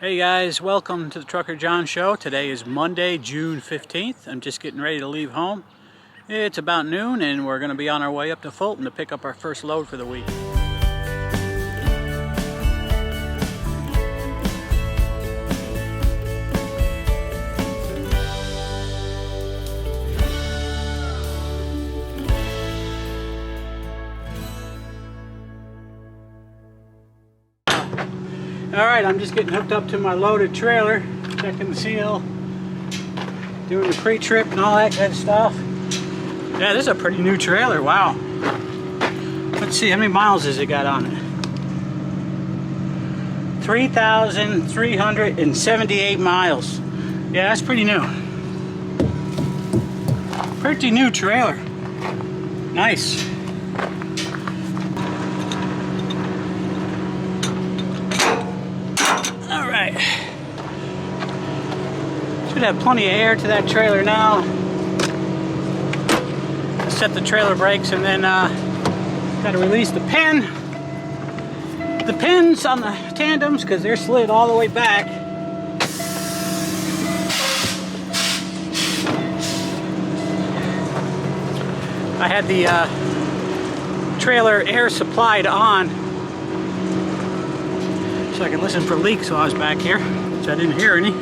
Hey guys, welcome to the Trucker John Show. Today is Monday, June 15th. I'm just getting ready to leave home. It's about noon and we're going to be on our way up to Fulton to pick up our first load for the week. Alright, I'm just getting hooked up to my loaded trailer, checking the seal, doing the pre-trip and all that good stuff. Yeah, this is a pretty new trailer, wow. Let's see, how many miles has it got on it? 3,378 miles. Yeah, that's pretty new. Pretty new trailer. Nice. Alright. Should have plenty of air to that trailer now. Set the trailer brakes and then got to release the pins on the tandems because they're slid all the way back. I had the trailer air supplied on so I could listen for leaks while I was back here, which I didn't hear any.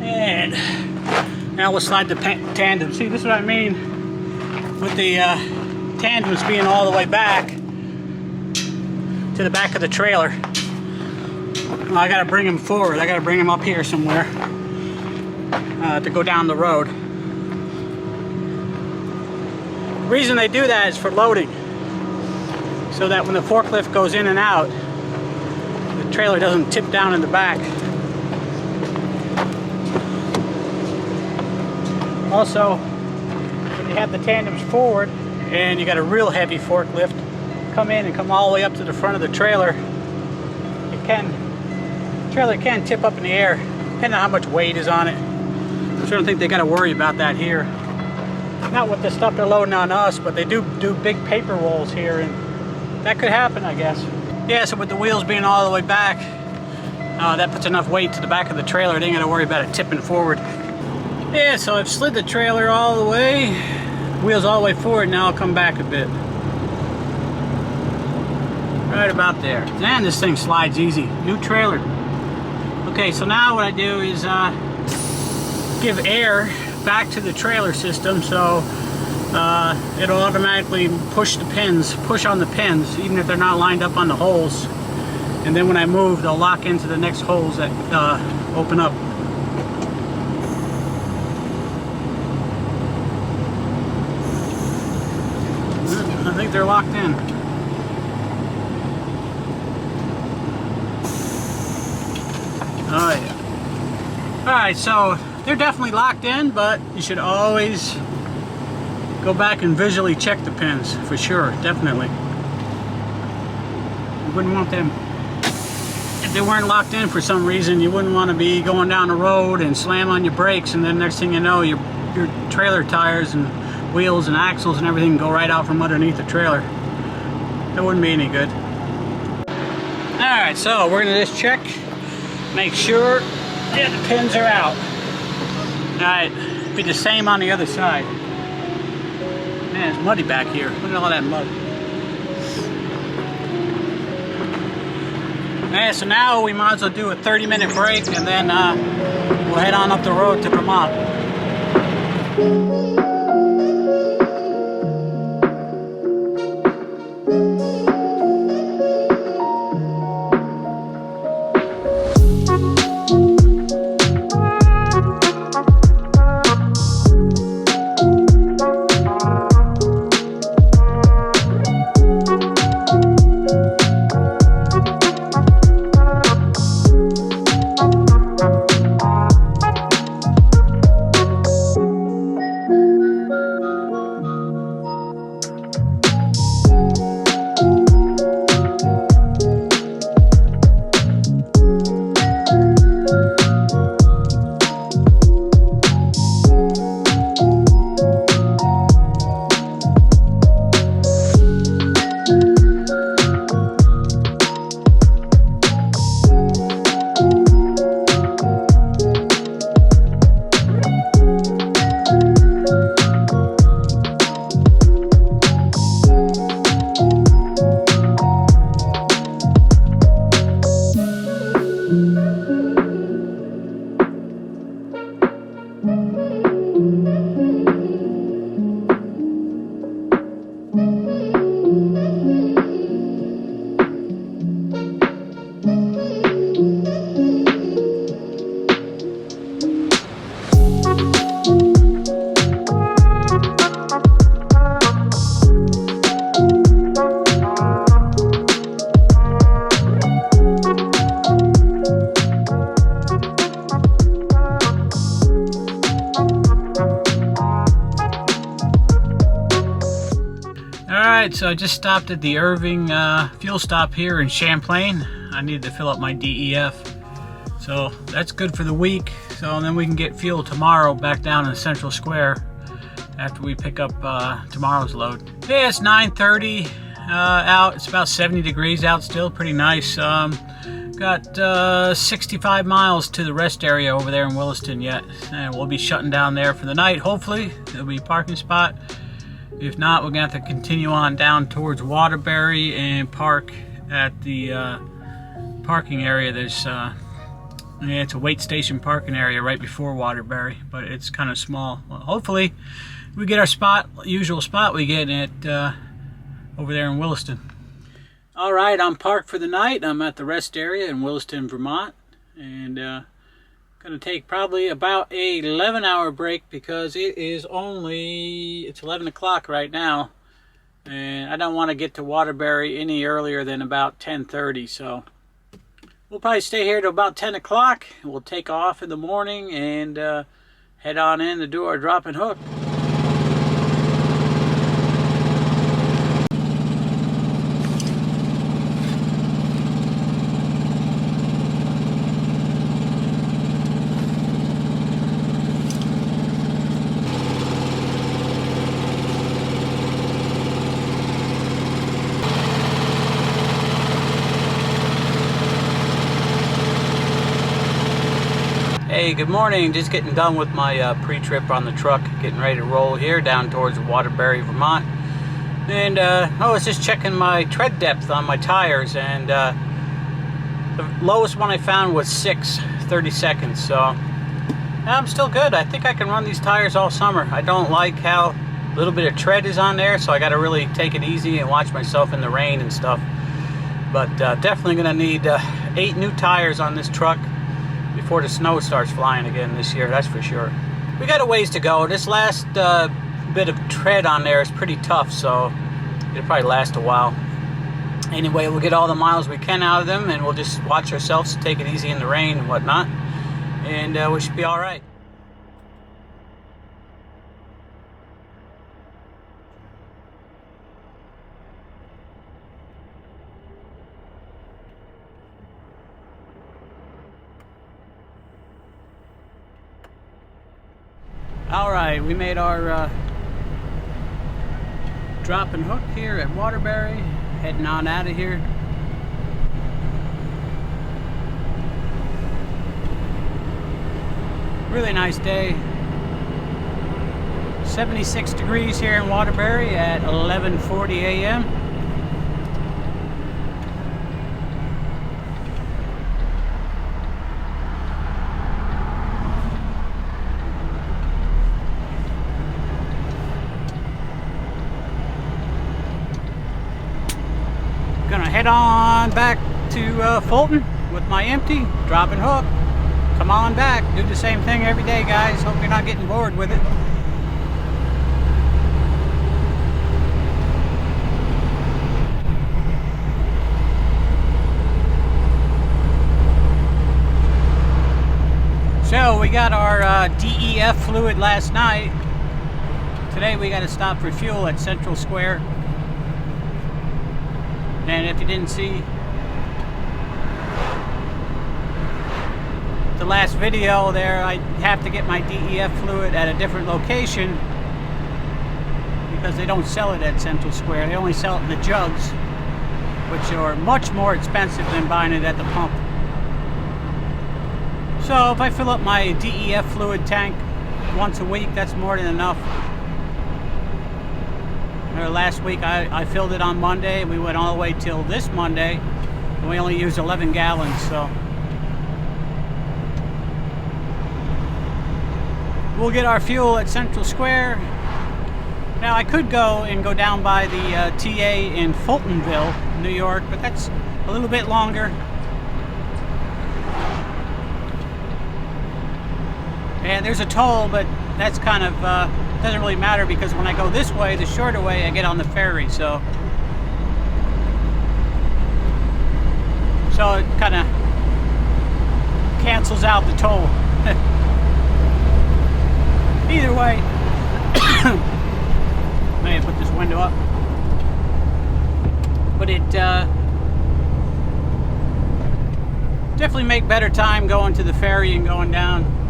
And now we'll slide the tandem. See, this is what I mean with the tandems being all the way back to the back of the trailer. Well, I gotta bring them forward. I gotta bring them up here somewhere to go down the road. The reason they do that is for loading, so that when the forklift goes in and out, the trailer doesn't tip down in the back. Also, when you have the tandems forward and you got a real heavy forklift come in and come all the way up to the front of the trailer, the trailer can tip up in the air depending on how much weight is on it. So I don't think they got to worry about that here. Not with the stuff they're loading on us, but they do big paper rolls here, and that could happen, I guess. Yeah, so with the wheels being all the way back, that puts enough weight to the back of the trailer. They ain't got to worry about it tipping forward. Yeah, so I've slid the trailer all the way, wheels all the way forward, now I'll come back a bit. Right about there. Man, this thing slides easy. New trailer. Okay, so now what I do is give air back to the trailer system, so it'll automatically push on the pins, even if they're not lined up on the holes. And then when I move, they'll lock into the next holes that open up. I think they're locked in. Oh yeah. Alright, so they're definitely locked in, but you should always go back and visually check the pins for sure, definitely. You wouldn't want them, if they weren't locked in for some reason, you wouldn't want to be going down the road and slam on your brakes, and then next thing you know, your trailer tires and wheels and axles and everything go right out from underneath the trailer. That wouldn't be any good. Alright, so we're going to just check, make sure the pins are out. Alright, be the same on the other side. Man, it's muddy back here. Look at all that mud. Alright, so now we might as well do a 30-minute break and then we'll head on up the road to Vermont. Alright, so I just stopped at the Irving fuel stop here in Champlain. I needed to fill up my DEF. So that's good for the week. So then we can get fuel tomorrow back down in Central Square after we pick up tomorrow's load. Yeah, it's 9:30 out. It's about 70 degrees out still. Pretty nice. Got 65 miles to the rest area over there in Williston yet. And we'll be shutting down there for the night. Hopefully there'll be a parking spot. If not, we're going to have to continue on down towards Waterbury and park at the parking area. There's it's a weight station parking area right before Waterbury, but it's kind of small. Well, hopefully we get our spot, usual spot we get at over there in Williston. All right, I'm parked for the night. I'm at the rest area in Williston, Vermont, and going to take probably about a 11-hour break because it's 11 o'clock right now, and I don't want to get to Waterbury any earlier than about 10:30. So we'll probably stay here till about 10 o'clock. We'll take off in the morning and head on in to do our drop and hook. Hey, good morning. Just getting done with my pre-trip on the truck, getting ready to roll here down towards Waterbury, Vermont. And I was just checking my tread depth on my tires, and the lowest one I found was 30 seconds. So I'm still good. I think I can run these tires all summer. I don't like how little bit of tread is on there, so I got to really take it easy and watch myself in the rain and stuff. But definitely going to need 8 new tires on this truck before the snow starts flying again this year, that's for sure. We got a ways to go. This last bit of tread on there is pretty tough, so it'll probably last a while. Anyway, we'll get all the miles we can out of them, and we'll just watch ourselves, take it easy in the rain and whatnot, and we should be all right. Alright, we made our drop and hook here at Waterbury, heading on out of here. Really nice day. 76 degrees here in Waterbury at 11:40 a.m. Gonna head on back to Fulton with my empty drop and hook. Come on back, do the same thing every day, guys. Hope you're not getting bored with it. So we got our DEF fluid last night. Today we got to stop for fuel at Central Square. And if you didn't see the last video there, I have to get my DEF fluid at a different location because they don't sell it at Central Square. They only sell it in the jugs, which are much more expensive than buying it at the pump. So if I fill up my DEF fluid tank once a week, that's more than enough. Last week I filled it on Monday. We went all the way till this Monday, and we only used 11 gallons. So we'll get our fuel at Central Square. Now I could go down by the TA in Fultonville, New York, but that's a little bit longer. And there's a toll, but that's kind of doesn't really matter because when I go this way, the shorter way, I get on the ferry. So it kind of cancels out the toll. Either way, may put this window up, but it definitely make better time going to the ferry and going down.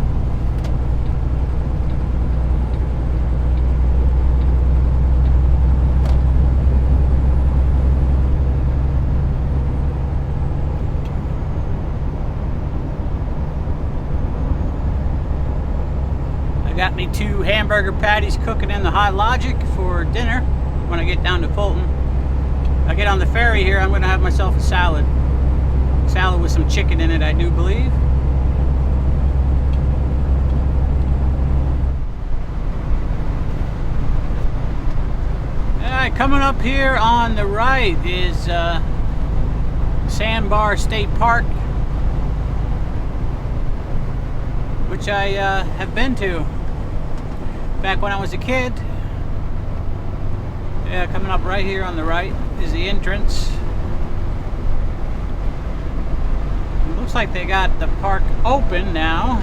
Got me 2 hamburger patties cooking in the High Logic for dinner when I get down to Fulton. I get on the ferry here, I'm going to have myself a salad. Salad with some chicken in it, I do believe. Alright, coming up here on the right is Sandbar State Park, which I have been to back when I was a kid. Yeah, coming up right here on the right is the entrance. It looks like they got the park open now.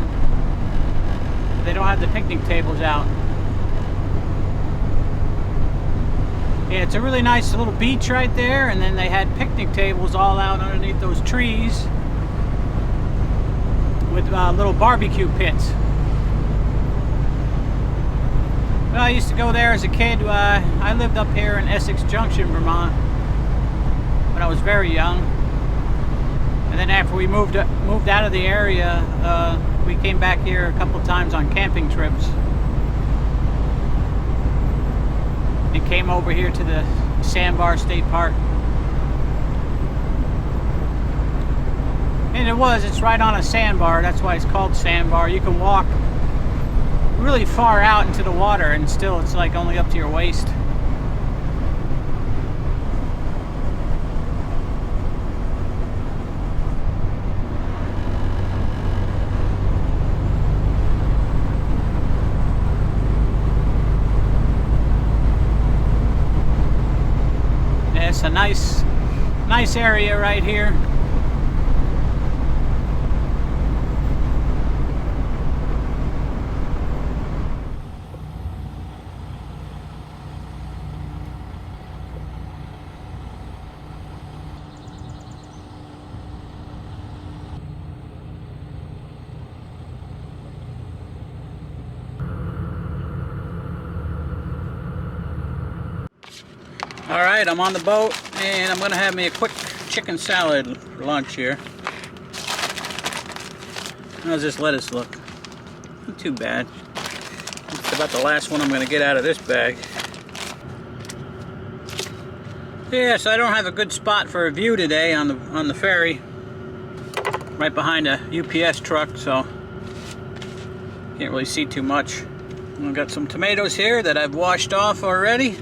They don't have the picnic tables out. Yeah, it's a really nice little beach right there, and then they had picnic tables all out underneath those trees with little barbecue pits. Well, I used to go there as a kid. I lived up here in Essex Junction, Vermont, when I was very young. And then after we moved out of the area, we came back here a couple times on camping trips. And came over here to the Sandbar State Park. And it's right on a sandbar. That's why it's called Sandbar. You can walk really far out into the water and still it's like only up to your waist. Yeah, it's a nice area right here. Alright, I'm on the boat and I'm going to have me a quick chicken salad for lunch here. How's this lettuce look? Not too bad. It's about the last one I'm going to get out of this bag. Yeah, so I don't have a good spot for a view today on the ferry. Right behind a UPS truck, so can't really see too much. I've got some tomatoes here that I've washed off already.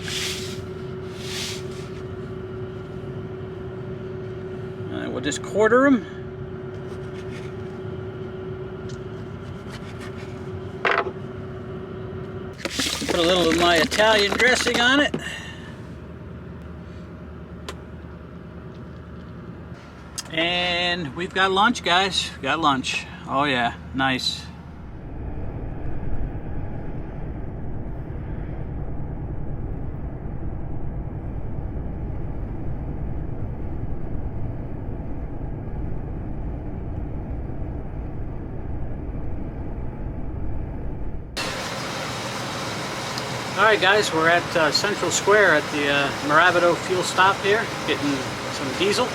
We'll just quarter them. Put a little of my Italian dressing on it. And we've got lunch, guys. We've got lunch. Oh yeah, nice. Alright guys, we're at Central Square at the Morabito fuel stop here, getting some diesel.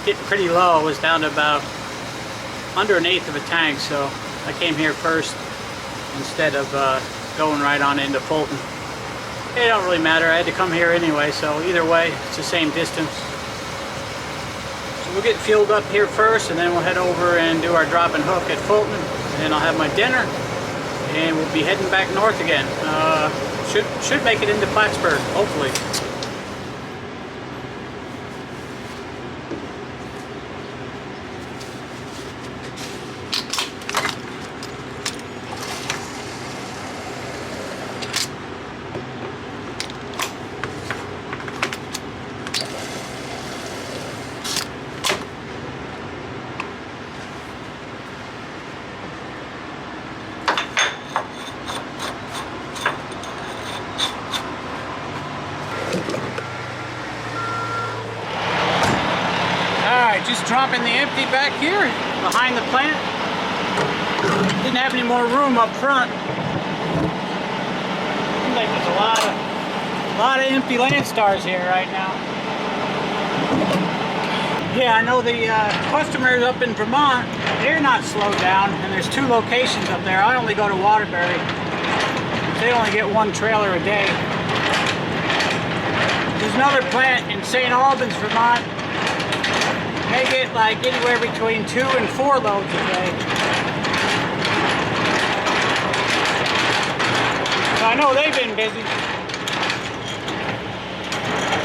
Getting pretty low, it was down to about under 1/8 of a tank, so I came here first instead of going right on into Fulton. It don't really matter, I had to come here anyway, so either way, it's the same distance. So we'll get fueled up here first, and then we'll head over and do our drop and hook at Fulton, and then I'll have my dinner. and we'll be heading back north again. Should make it into Plattsburgh, hopefully. Just dropping the empty back here behind the plant. Didn't have any more room up front. Seems like there's a lot of empty Landstars here right now. Yeah, I know the customers up in Vermont, they're not slowed down, and there's 2 locations up there. I only go to Waterbury. They only get 1 trailer a day. There's another plant in St. Albans, Vermont. They get like anywhere between 2 and 4 loads a day. So I know they've been busy.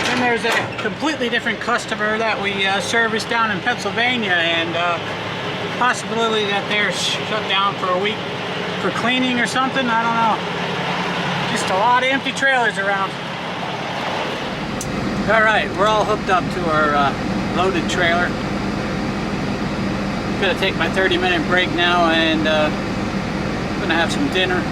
Then there's a completely different customer that we service down in Pennsylvania, and possibility that they're shut down for a week for cleaning or something. I don't know. Just a lot of empty trailers around. All right, we're all hooked up to our loaded trailer. Gonna take my 30-minute break now, and gonna have some dinner.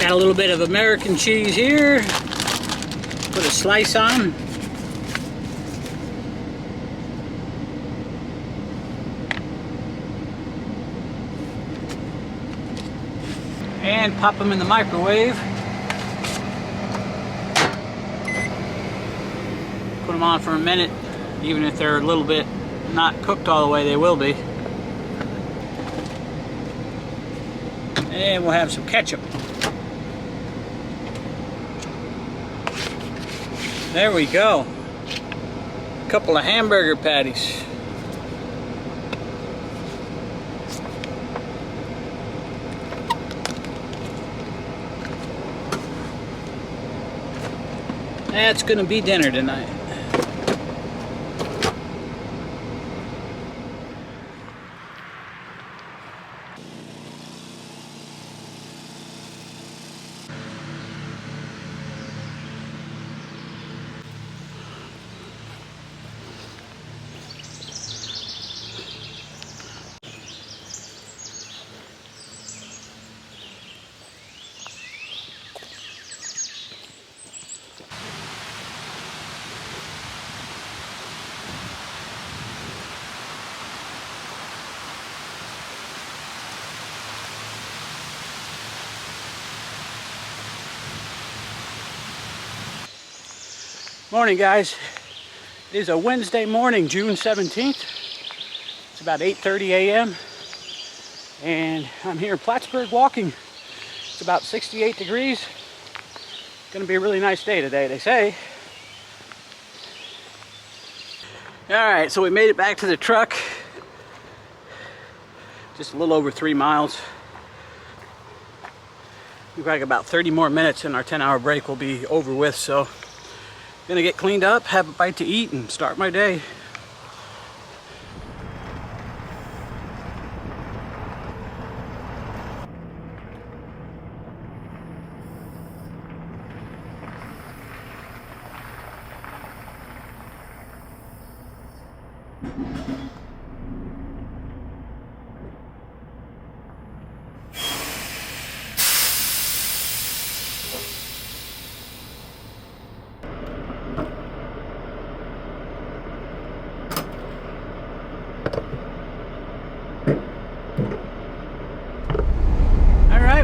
Got a little bit of American cheese here. Put a slice on. And pop them in the microwave. Put them on for a minute. Even if they're a little bit not cooked all the way, they will be. And we'll have some ketchup. There we go. A couple of hamburger patties. That's gonna be dinner tonight. Morning, guys. It is a Wednesday morning, June 17th. It's about 8:30 a.m. and I'm here in Plattsburgh walking. It's about 68 degrees. It's gonna be a really nice day today, they say. All right, so we made it back to the truck. Just a little over 3 miles. We've got about 30 more minutes and our 10-hour break will be over with, so gonna get cleaned up, have a bite to eat, and start my day.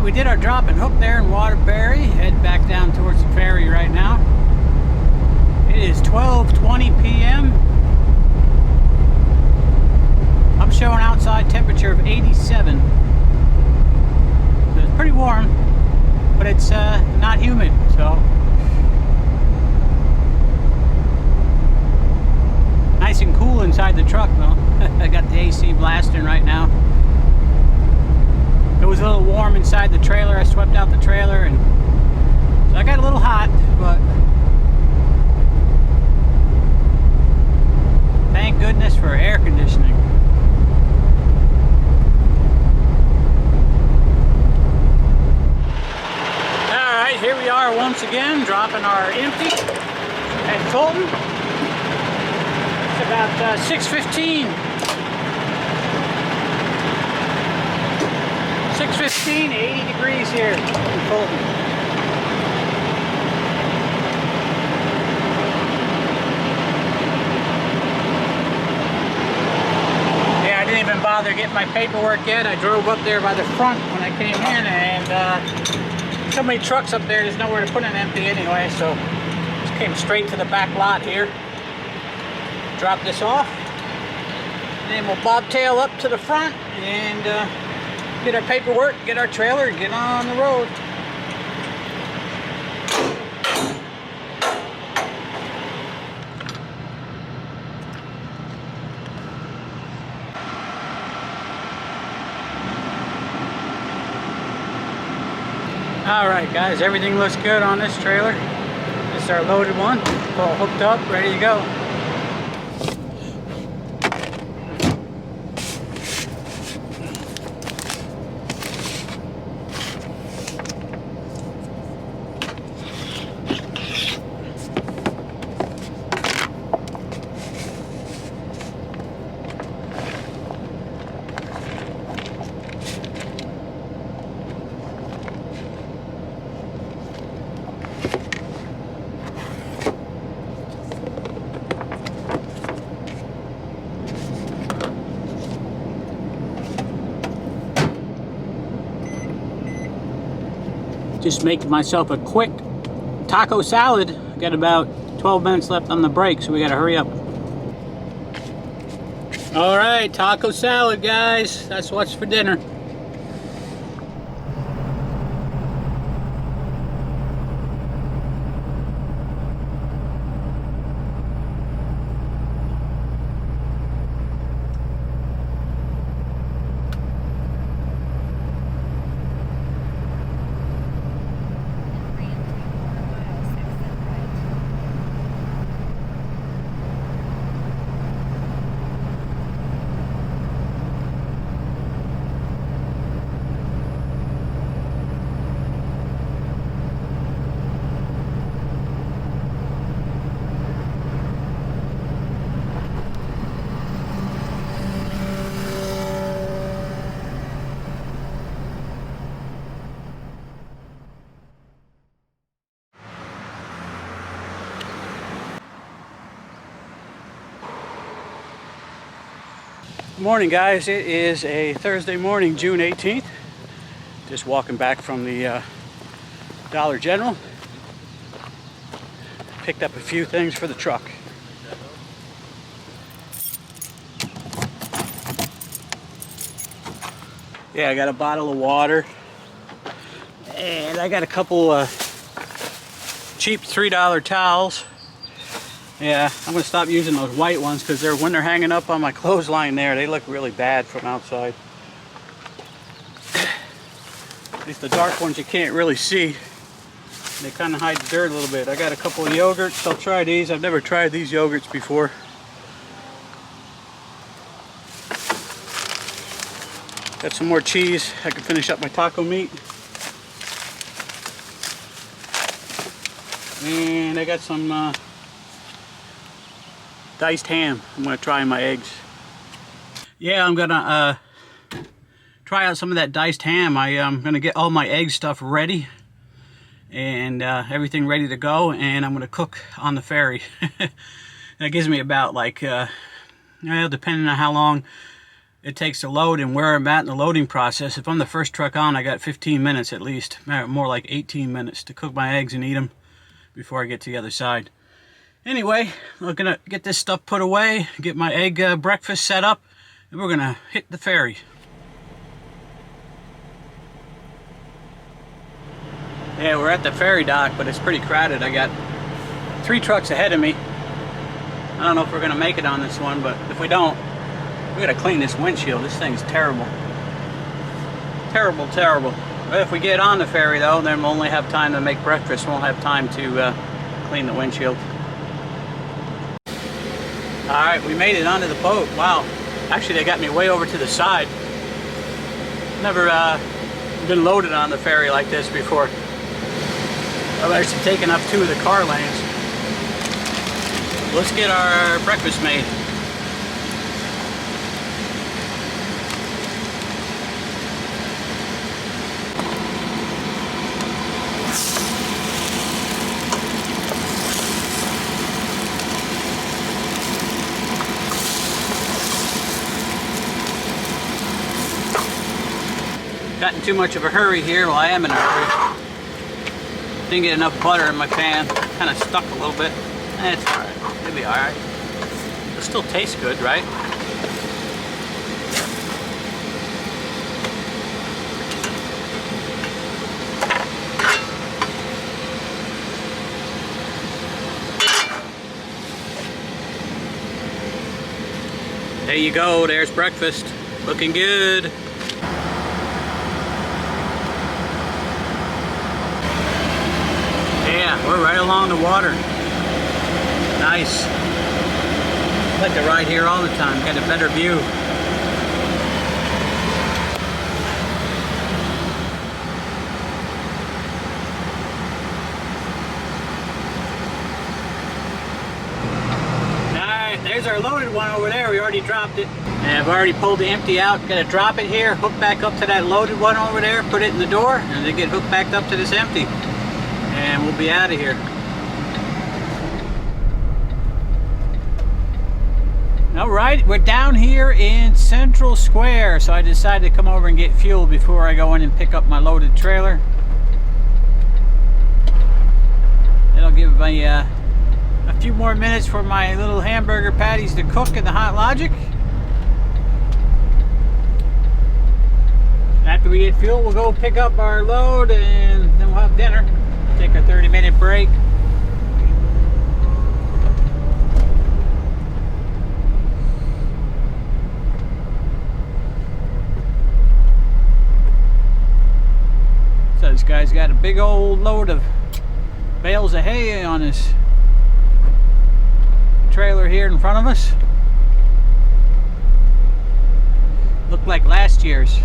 We did our drop and hook there in Waterbury. Head back down towards the ferry right now. It is 12:20 p.m. I'm temperature of 87. So it's pretty warm, but it's not humid, so nice and cool inside the truck though. I got the AC blasting right now. It was a little warm inside the trailer. I swept out the trailer and so I got a little hot, but thank goodness for air conditioning. Alright, here we are once again, dropping our empty at Fulton. It's about 6:15. 6:15, 80 degrees here in Fulton. Yeah, I didn't even bother getting my paperwork yet. I drove up there by the front when I came in, and so many trucks up there, there's nowhere to put an empty anyway, so just came straight to the back lot here. Drop this off, then we'll bobtail up to the front and get our paperwork, get our trailer, and get on the road. Alright guys, everything looks good on this trailer. This is our loaded one. All hooked up, ready to go. Just making myself a quick taco salad. Got about 12 minutes left on the break, so we gotta hurry up. All right, taco salad, guys. That's what's for dinner. Good morning, guys. It is a Thursday morning, June 18th. Just walking back from the Dollar General. Picked up a few things for the truck. Yeah, I got a bottle of water. And I got a couple cheap $3 towels. Yeah, I'm gonna stop using those white ones because when they're hanging up on my clothesline there, they look really bad from outside. At least the dark ones you can't really see. They kind of hide the dirt a little bit. I got a couple of yogurts. I'll try these. I've never tried these yogurts before. Got some more cheese. I can finish up my taco meat. And I got some diced ham. I'm gonna try my eggs. Yeah, I'm gonna try out some of that diced ham. I'm gonna get all my egg stuff ready and everything ready to go, and I'm gonna cook on the ferry. That gives me about like well, depending on how long it takes to load and where I'm at in the loading process. If I'm the first truck on, I got 15 minutes at least, more like 18 minutes to cook my eggs and eat them before I get to the other side. Anyway, we're gonna get this stuff put away, get my egg breakfast set up, and we're gonna hit the ferry. Yeah, we're at the ferry dock, but it's pretty crowded. I got 3 trucks ahead of me. I don't know if we're gonna make it on this one, but if we don't, we gotta clean this windshield. This thing's terrible. Terrible, terrible. But if we get on the ferry though, then we'll only have time to make breakfast. We won't have time to clean the windshield. Alright, we made it onto the boat. Wow. Actually, they got me way over to the side. Never been loaded on the ferry like this before. I've actually taken up 2 of the car lanes. Let's get our breakfast made. Got in too much of a hurry here. Well, I am in a hurry. Didn't get enough butter in my pan. Kind of stuck a little bit. It's alright. It'll be alright. It'll still taste good, right? There you go. There's breakfast. Looking good. Yeah, we're right along the water. Nice. I like to ride here all the time, get a better view. Alright, there's our loaded one over there. We already dropped it. And I've already pulled the empty out. Gonna drop it here, hook back up to that loaded one over there, put it in the door, and then get hooked back up to this empty. And we'll be out of here. Alright, we're down here in Central Square, so I decided to come over and get fuel before I go in and pick up my loaded trailer. It'll give me a few more minutes for my little hamburger patties to cook in the Hot Logic. After we get fuel, we'll go pick up our load and then we'll have dinner. Take a 30-minute break. So this guy's got a big old load of bales of hay on his trailer here in front of us. Looked like last year's.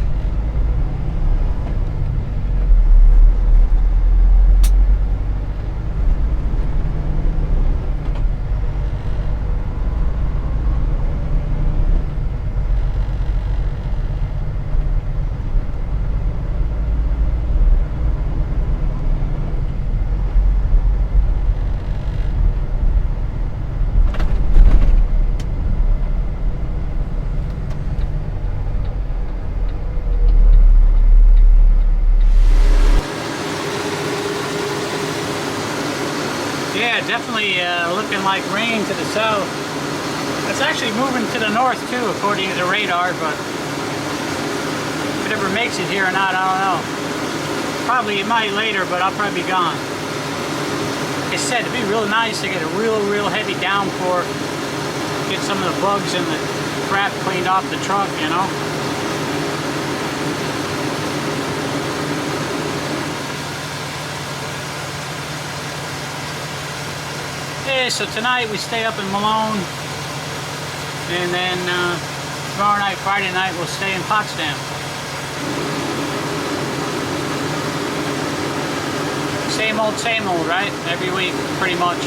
Yeah, definitely looking like rain to the south. It's actually moving to the north too, according to the radar, but if it ever makes it here or not, I don't know. Probably it might later, but I'll probably be gone. Like I said, it'd be real nice to get a real heavy downpour, get some of the bugs and the crap cleaned off the truck, you know. Yeah, so tonight we stay up in Malone, and then tomorrow night, Friday night, we'll stay in Potsdam. Same old, right? Every week, pretty much.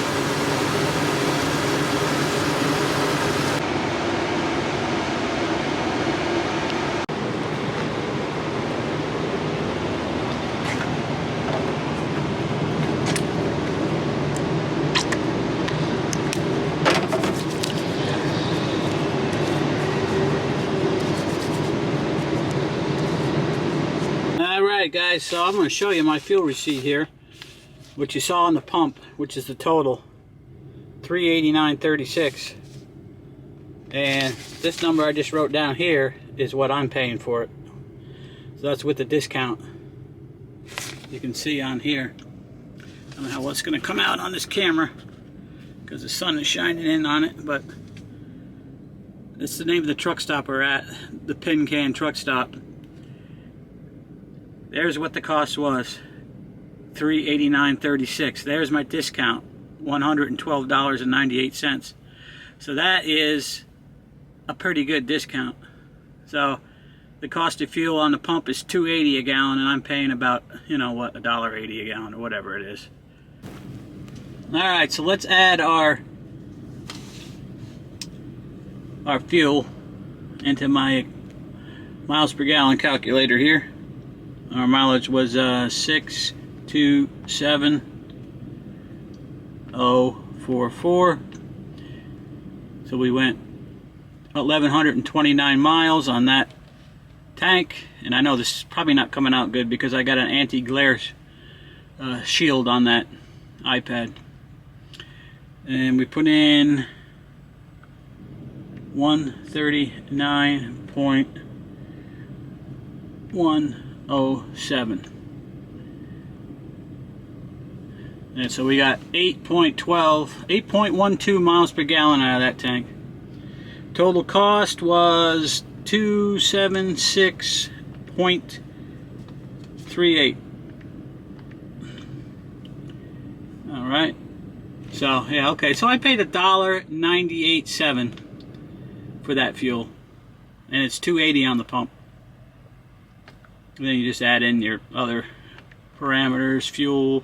Alright guys, so I'm going to show you my fuel receipt here, which you saw on the pump, which is the total, $389.36. And this number I just wrote down here is what I'm paying for it. So that's with the discount. You can see on here. I don't know how what's going to come out on this camera because the sun is shining in on it, but it's the name of the truck stop we're at, the Pin Can Truck Stop. There's what the cost was, $389.36. There's my discount, $112.98. So that is a pretty good discount. So the cost of fuel on the pump is $2.80 a gallon, and I'm paying about, you know what, $1.80 a gallon or whatever it is. All right, so let's add our fuel into my miles per gallon calculator here. Our mileage was 627,044. So we went 1,129 miles on that tank, and I know this is probably not coming out good because I got an anti-glare shield on that iPad. And we put in 139.107. And so we got 8.12 miles per gallon out of that tank. Total cost was $276.38. All right. So yeah, okay. So I paid $1.98.7 for that fuel, and it's $2.80 on the pump. And then you just add in your other parameters: fuel,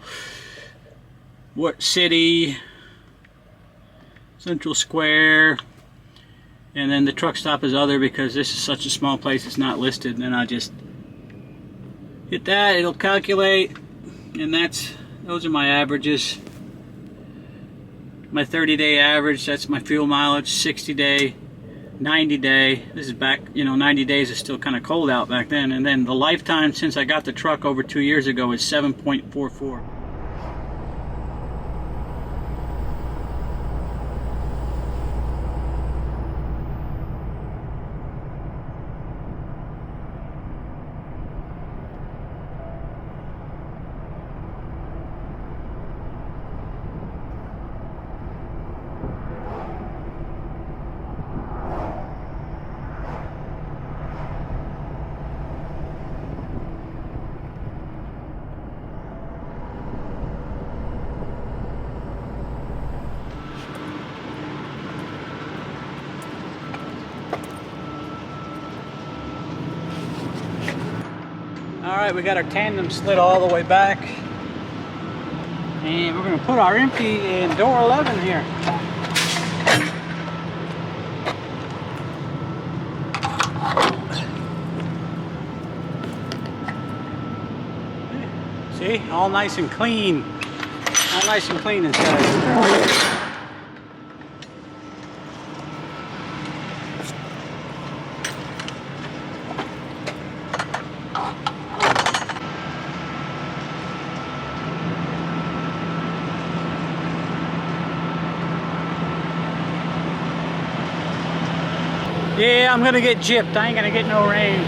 what city, Central Square, and then the truck stop is other because this is such a small place it's not listed. And then I just hit that, it'll calculate, and those are my averages. My 30-day average, that's my fuel mileage. 60-day, 90-day, this is back, 90 days is still kind of cold out back then. And then the lifetime since I got the truck over 2 years ago is 7.44. Alright, we got our tandem slid all the way back, and we're going to put our empty in door 11 here. See, all nice and clean, inside. Yeah, I'm gonna get gypped. I ain't gonna get no rain.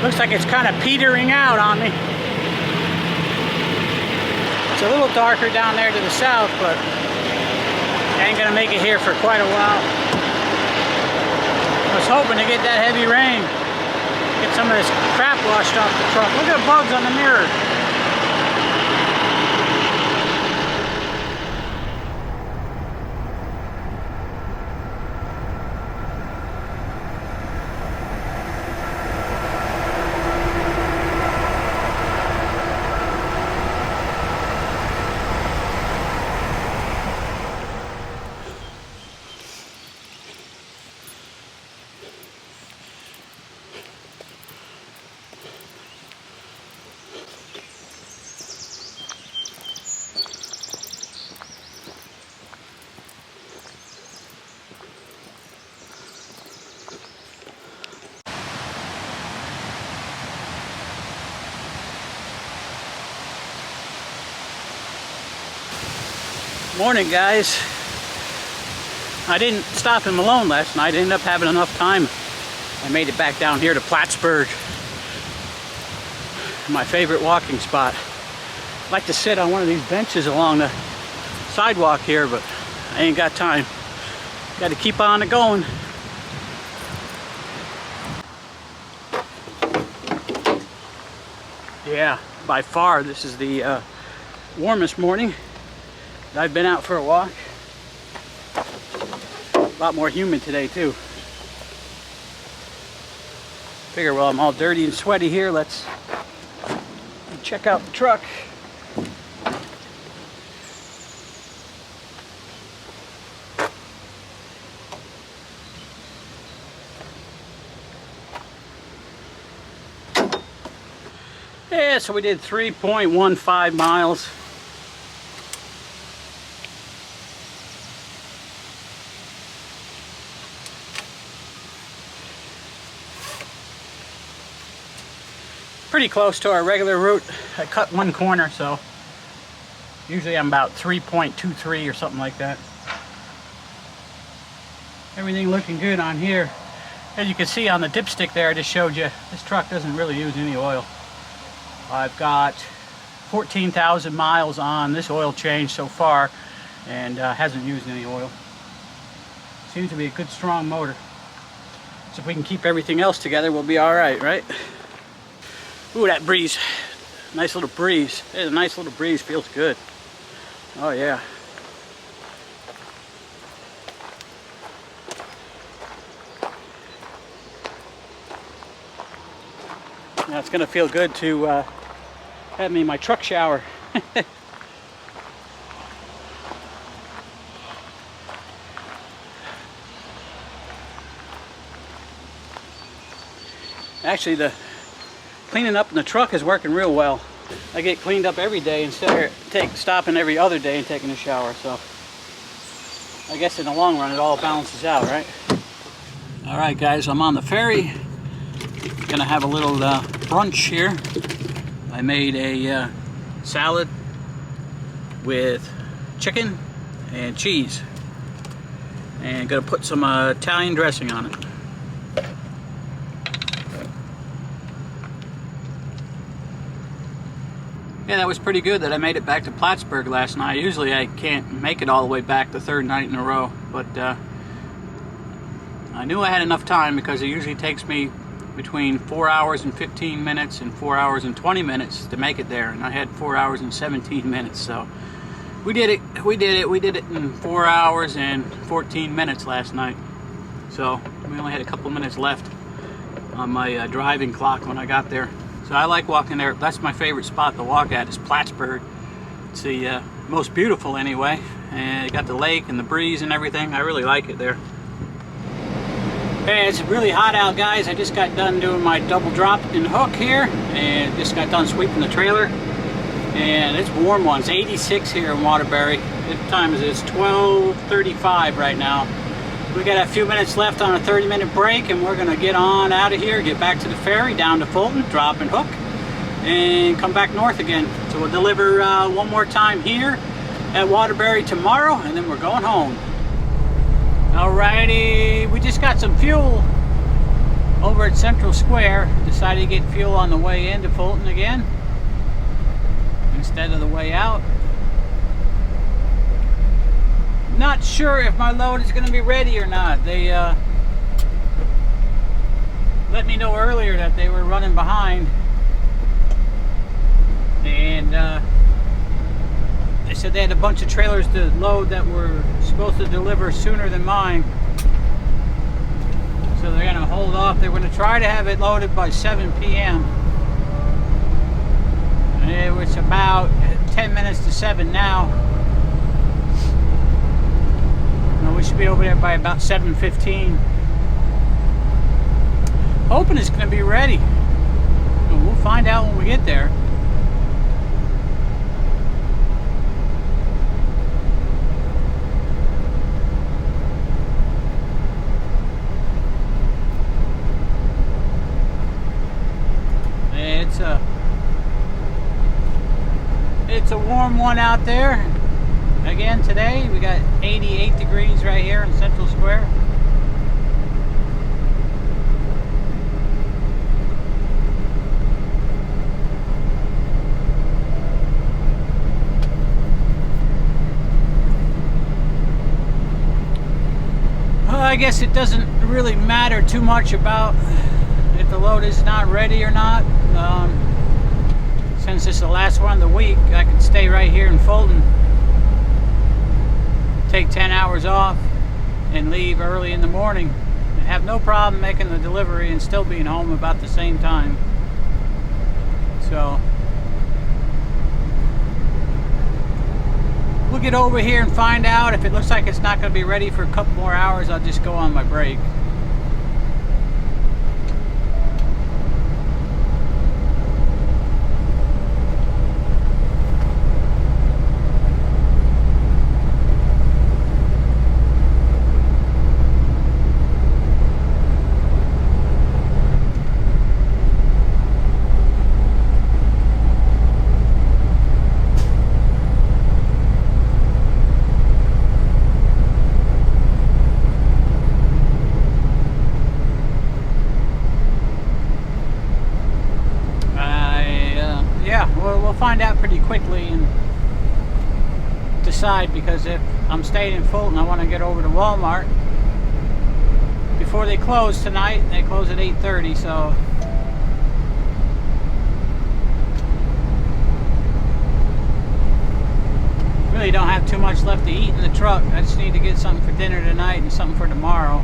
Looks like it's kind of petering out on me. It's a little darker down there to the south, but I ain't gonna make it here for quite a while. I was hoping to get that heavy rain. Get some of this crap washed off the truck. Look at the bugs on the mirror. Morning, guys. I didn't stop in Malone last night. I ended up having enough time. I made it back down here to Plattsburgh, my favorite walking spot. I'd like to sit on one of these benches along the sidewalk here, but I ain't got time. Got to keep on it going. Yeah, by far this is the warmest morning I've been out for a walk. A lot more humid today too. Figure while I'm all dirty and sweaty here, let's check out the truck. Yeah, so we did 3.15 miles. Pretty close to our regular route. I cut one corner, so usually I'm about 3.23 or something like that. Everything looking good on here. As you can see on the dipstick there I just showed you, this truck doesn't really use any oil. I've got 14,000 miles on this oil change so far and hasn't used any oil. Seems to be a good strong motor. So if we can keep everything else together, we'll be alright, right? Ooh, that breeze. Nice little breeze. There's a nice little breeze, feels good. Oh yeah. Now it's gonna feel good to have me in my truck shower. Actually, the cleaning up in the truck is working real well. I get cleaned up every day instead of stopping every other day and taking a shower. So I guess in the long run it all balances out, right? All right, guys, I'm on the ferry. Gonna have a little brunch here. I made a salad with chicken and cheese, and gonna put some Italian dressing on it. Yeah, that was pretty good that I made it back to Plattsburgh last night. Usually I can't make it all the way back the third night in a row, but I knew I had enough time because it usually takes me between 4 hours and 15 minutes and 4 hours and 20 minutes to make it there, and I had 4 hours and 17 minutes, so we did it in 4 hours and 14 minutes last night. So we only had a couple minutes left on my driving clock when I got there. So I like walking there. That's my favorite spot to walk at, is Plattsburgh. It's the most beautiful anyway, and you got the lake and the breeze and everything. I really like it there. Hey, it's really hot out, guys. I just got done doing my double drop and hook here, and just got done sweeping the trailer. And it's warm ones, 86 here in Waterbury. What time is it? It's 12:35 right now. We got a few minutes left on a 30-minute break, and we're gonna get on out of here, get back to the ferry, down to Fulton, drop and hook, and come back north again. So we'll deliver one more time here at Waterbury tomorrow, and then we're going home. Alrighty, we just got some fuel over at Central Square. Decided to get fuel on the way into Fulton again instead of the way out. Not sure if my load is going to be ready or not. They let me know earlier that they were running behind, and they said they had a bunch of trailers to load that were supposed to deliver sooner than mine, so they're going to hold off. They're going to try to have it loaded by 7 p.m. It was about 10 minutes to 7 now. We should be over there by about 7:15. Hoping it's going to be ready. We'll find out when we get there. It's a warm one out there. Again today, we got 88 degrees right here in Central Square. I guess it doesn't really matter too much about if the load is not ready or not. Since it's the last one of the week, I can stay right here in Fulton, take 10 hours off, and leave early in the morning. And have no problem making the delivery and still being home about the same time. So we'll get over here and find out. If it looks like it's not going to be ready for a couple more hours, I'll just go on my break. Find out pretty quickly and decide, because if I'm staying in Fulton, I want to get over to Walmart before they close tonight. They close at 8:30, so really don't have too much left to eat in the truck. I just need to get something for dinner tonight and something for tomorrow.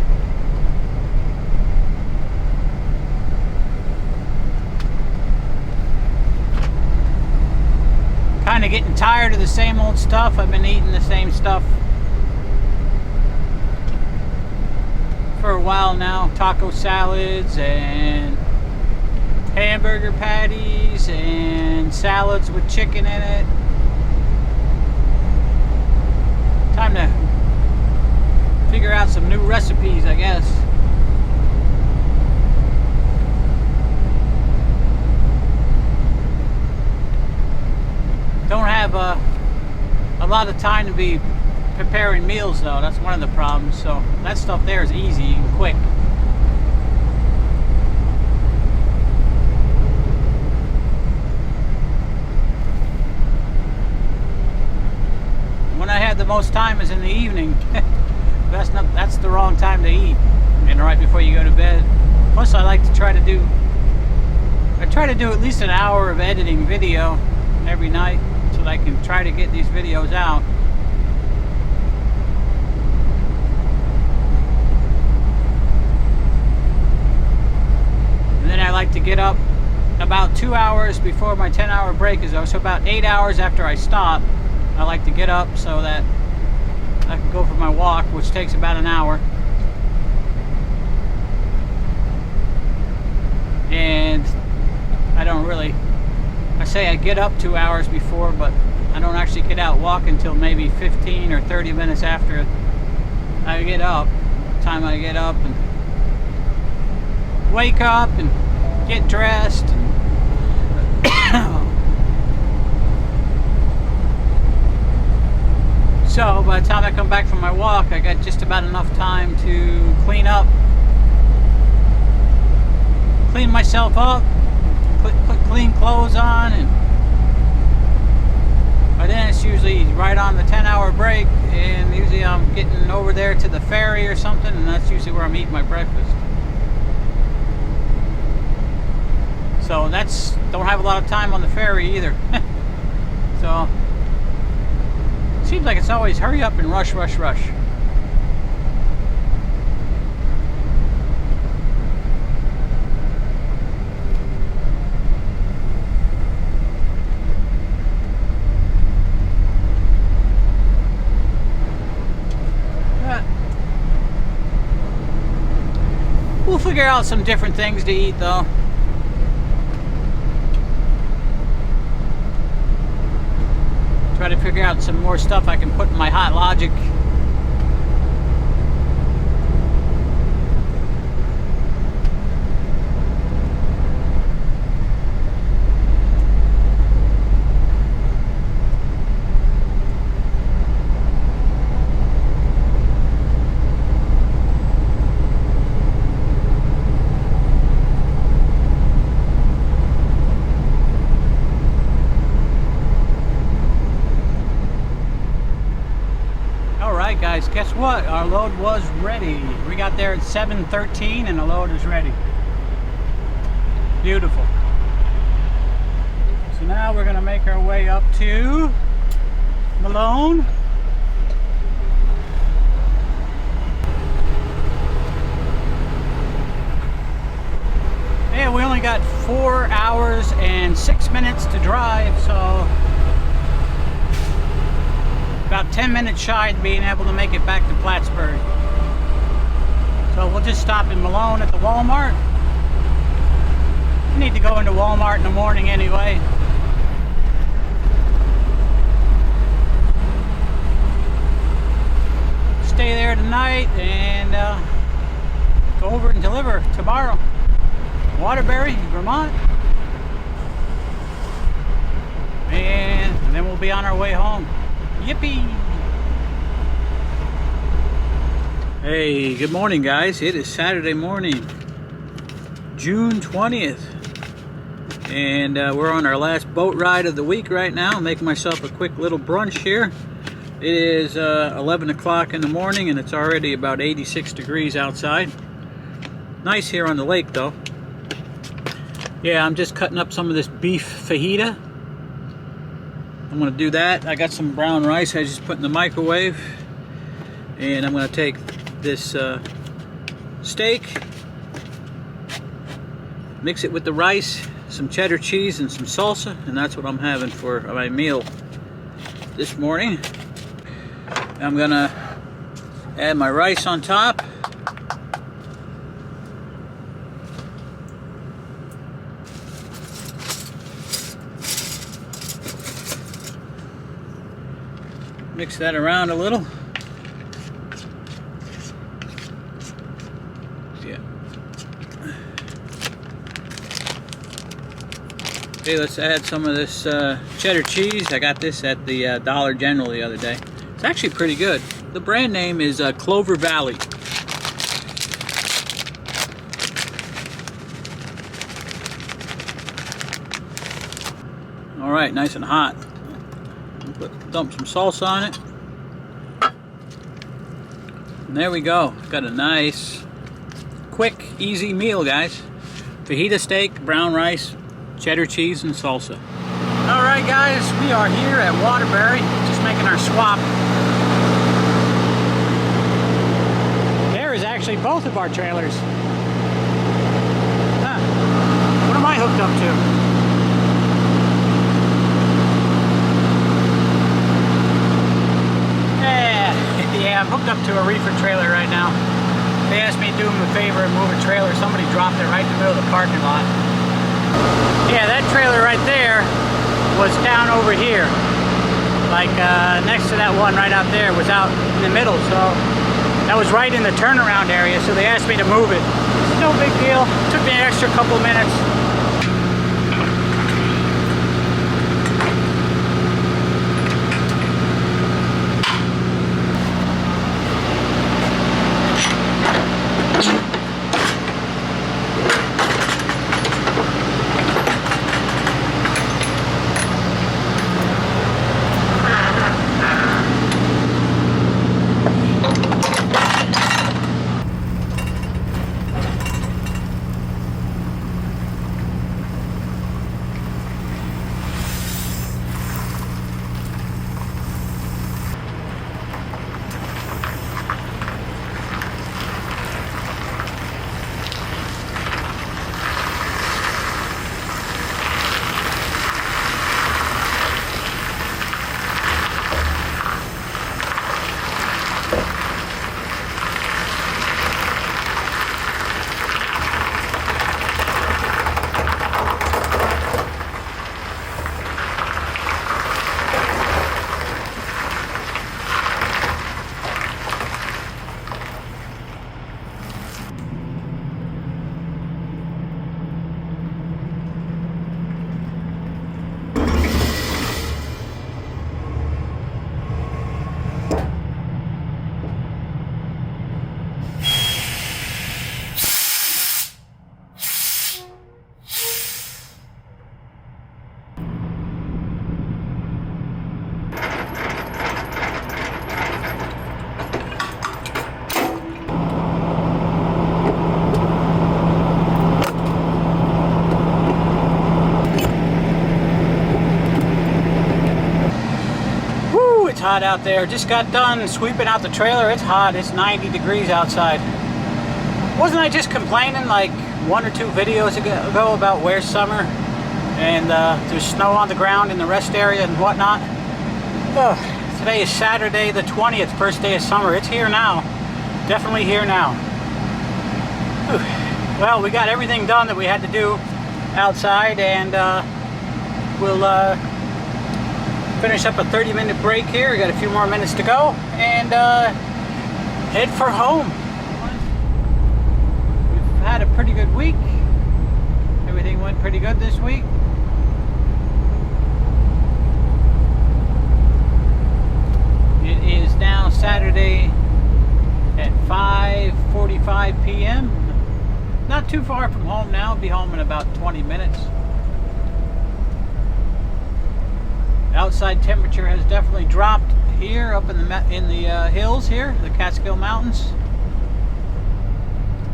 Kind of getting tired of the same old stuff. I've been eating the same stuff for a while now. Taco salads and hamburger patties and salads with chicken in it. Time to figure out some new recipes, I guess. Don't have a lot of time to be preparing meals, though. That's one of the problems. So that stuff there is easy and quick. When I have the most time is in the evening. That's the wrong time to eat, and right before you go to bed. Plus, I like to try to do at least an hour of editing video every night, so that I can try to get these videos out. And then I like to get up about 2 hours before my 10-hour break is over. So about 8 hours after I stop, I like to get up so that I can go for my walk, which takes about an hour. And I say I get up 2 hours before, but I don't actually get out walking until maybe 15 or 30 minutes after I get up. By the time I get up and wake up and get dressed. So by the time I come back from my walk, I got just about enough time to clean up, clean myself up, put clean clothes on, and by then it's usually right on the 10-hour break, and usually I'm getting over there to the ferry or something, and that's usually where I'm eating my breakfast. So don't have a lot of time on the ferry either. So seems like it's always hurry up and rush, rush, rush. We'll figure out some different things to eat, though. Try to figure out some more stuff I can put in my Hot Logic. what, our load was ready. We got there at 7:13 and the load is ready. Beautiful. So now we're going to make our way up to Malone. Yeah, we only got 4 hours and 6 minutes to drive, so about 10 minutes shy of being able to make it back to Plattsburgh. So we'll just stop in Malone at the Walmart. I need to go into Walmart in the morning anyway. Stay there tonight and go over and deliver tomorrow. Waterbury, Vermont. And then we'll be on our way home. Yippee! Hey, good morning guys. It is Saturday morning, June 20th. And we're on our last boat ride of the week right now. I'm making myself a quick little brunch here. It is 11 o'clock in the morning and it's already about 86 degrees outside. Nice here on the lake though. Yeah, I'm just cutting up some of this beef fajita. I'm going to do that. I got some brown rice I just put in the microwave. And I'm going to take this steak, mix it with the rice, some cheddar cheese and some salsa, and that's what I'm having for my meal this morning. I'm going to add my rice on top. Mix that around a little. Yeah. Okay, let's add some of this cheddar cheese. I got this at the Dollar General the other day. It's actually pretty good. The brand name is Clover Valley. All right, nice and hot. Dump some salsa on it. And there we go. Got a nice, quick, easy meal, guys. Fajita steak, brown rice, cheddar cheese, and salsa. All right, guys, we are here at Waterbury, just making our swap. There is actually both of our trailers. Huh. What am I hooked up to? Yeah, I'm hooked up to a reefer trailer right now. They asked me to do them a favor and move a trailer. Somebody dropped it right in the middle of the parking lot. Yeah, that trailer right there was down over here. Like next to that one right out there was out in the middle. So that was right in the turnaround area. So they asked me to move it. It's no big deal. It took me an extra couple minutes. hot out there. Just got done sweeping out the trailer. It's hot. It's 90 degrees outside. Wasn't I just complaining like 1 or 2 videos ago about where's summer and there's snow on the ground in the rest area and whatnot? Today is Saturday the 20th, first day of summer. It's here now. Definitely here now. Well, we got everything done that we had to do outside, and we'll finish up a 30-minute break here. We got a few more minutes to go and head for home. We've had a pretty good week. Everything went pretty good this week. It is now Saturday at 5:45 p.m. Not too far from home now. I'll be home in about 20 minutes. Outside temperature has definitely dropped here up in the hills here, the Catskill Mountains.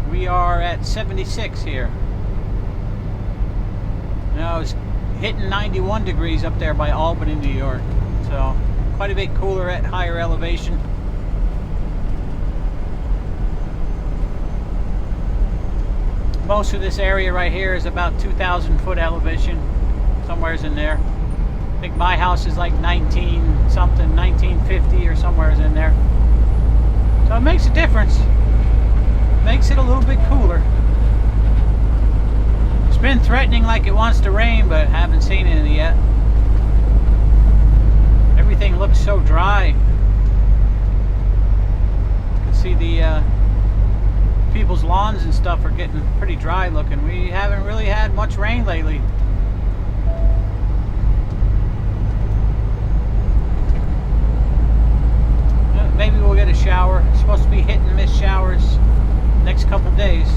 We are at 76 here. Now it's hitting 91 degrees up there by Albany, New York. So quite a bit cooler at higher elevation. Most of this area right here is about 2,000 foot elevation, somewhere's in there. I think my house is like 19 something, 1950 or somewhere's in there. So it makes a difference. Makes it a little bit cooler. It's been threatening like it wants to rain, but haven't seen any yet. Everything looks so dry. You can see the people's lawns and stuff are getting pretty dry looking. We haven't really had much rain lately. Maybe we'll get a shower. It's supposed to be hit and miss showers next couple days.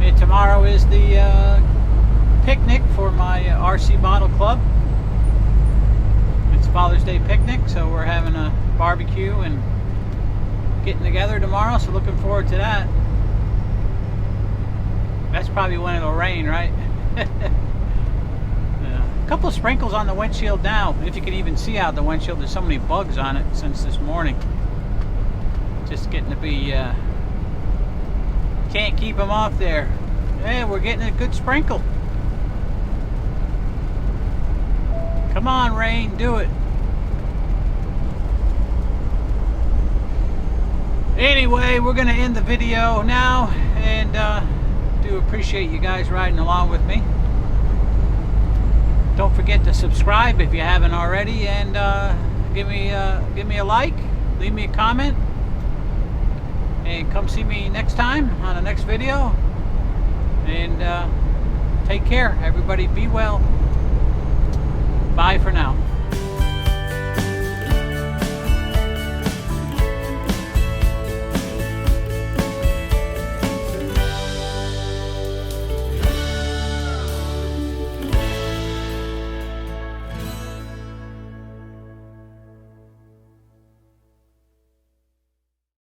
And tomorrow is the picnic for my RC Model Club. It's Father's Day picnic, so we're having a barbecue and getting together tomorrow, so looking forward to that. That's probably when it'll rain, right? A couple of sprinkles on the windshield now, if you can even see out the windshield. There's so many bugs on it since this morning. Just getting to be can't keep them off there. Yeah, we're getting a good sprinkle. Come on, rain, do it. Anyway, we're going to end the video now, and do appreciate you guys riding along with me. Don't forget to subscribe if you haven't already, and give me a like, leave me a comment, and come see me next time on the next video. And take care, everybody. Be well. Bye for now.